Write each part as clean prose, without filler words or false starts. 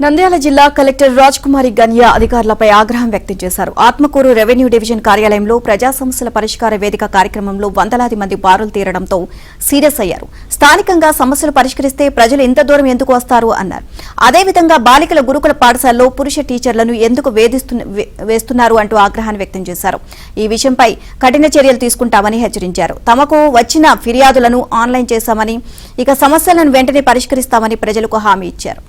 నంద్యాల జిల్లా కలెక్టర్ రాజ్ కుమారి గన్యా అధికారులపై ఆగ్రహం వ్యక్తం చేశారు. ఆత్మకూరు రెవెన్యూ డివిజన్ కార్యాలయంలో ప్రజా సమస్యల పరిష్కార వేదిక కార్యక్రమంలో వందలాది మంది బారులు తీరడంతో సీరియస్ అయ్యారు. స్థానికంగా సమస్యలు పరిష్కరిస్తే ప్రజలు ఇంత దూరం ఎందుకు వస్తారు అన్నారు. అదేవిధంగా బాలికల గురుకుల పాఠశాలలో పురుష టీచర్లను ఎందుకు వేస్తున్నారు అంటూ ఆగ్రహాన్ని వ్యక్తం చేశారు. ఈ విషయంపై కఠిన చర్యలు తీసుకుంటామని హెచ్చరించారు. తమకు వచ్చిన ఫిర్యాదులను ఆన్లైన్ చేశామని, ఇక సమస్యలను వెంటనే పరిష్కరిస్తామని ప్రజలకు హామీ ఇచ్చారు.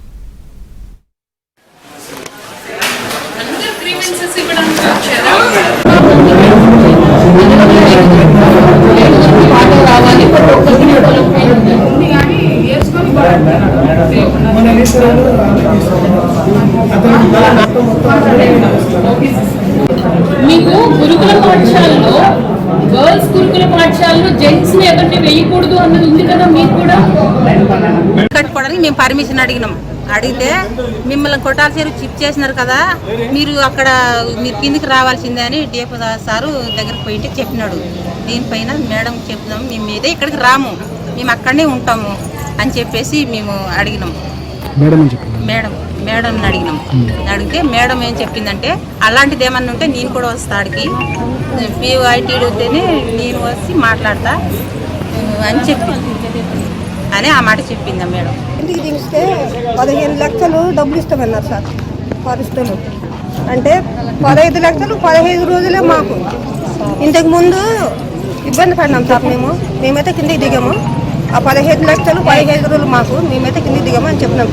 మీకు గురుకుల పాఠశాలలో గర్ల్స్ గురుకుల పాఠశాలలో జెంట్స్ ని ఎవరిని వేయకూడదు అన్నది ఉంది కదా. మీకు కూడా కట్టుకోవడానికి మేము పర్మిషన్ అడిగితే మిమ్మల్ని కొట్టాల్సి చిప్ చేసినారు కదా, మీరు కిందికి రావాల్సిందే అని డిఎఫ్ సారు దగ్గరకు పోయింటే చెప్పినాడు. దీనిపైన మేడం చెప్తున్నాము, మేము మీదే ఇక్కడికి రాము, మేము అక్కడనే ఉంటాము అని చెప్పేసి మేము అడిగినాం. మేడం అడిగినాం. అడిగితే మేడం ఏం చెప్పిందంటే, అలాంటిది ఏమన్నా ఉంటే నేను కూడా వస్తా, అడిగి పీఐటీ అడిగితేనే నేను వచ్చి మాట్లాడతా అని అని ఆ మాట చెప్పిందా మేడం. ఇంటికి దిగిస్తే 15 లక్షలు డబ్బులు ఇస్తామన్నారు సార్ ఫారెస్టులు. అంటే 15 లక్షలు 15 రోజులే మాకు. ఇంతకు ముందు ఇబ్బంది పడినాం సార్. మేమైతే కిందికి దిగాము. ఆ 15 లక్షలు 15 రోజులు మాకు, మేమైతే కిందికి దిగాము అని చెప్పినాం.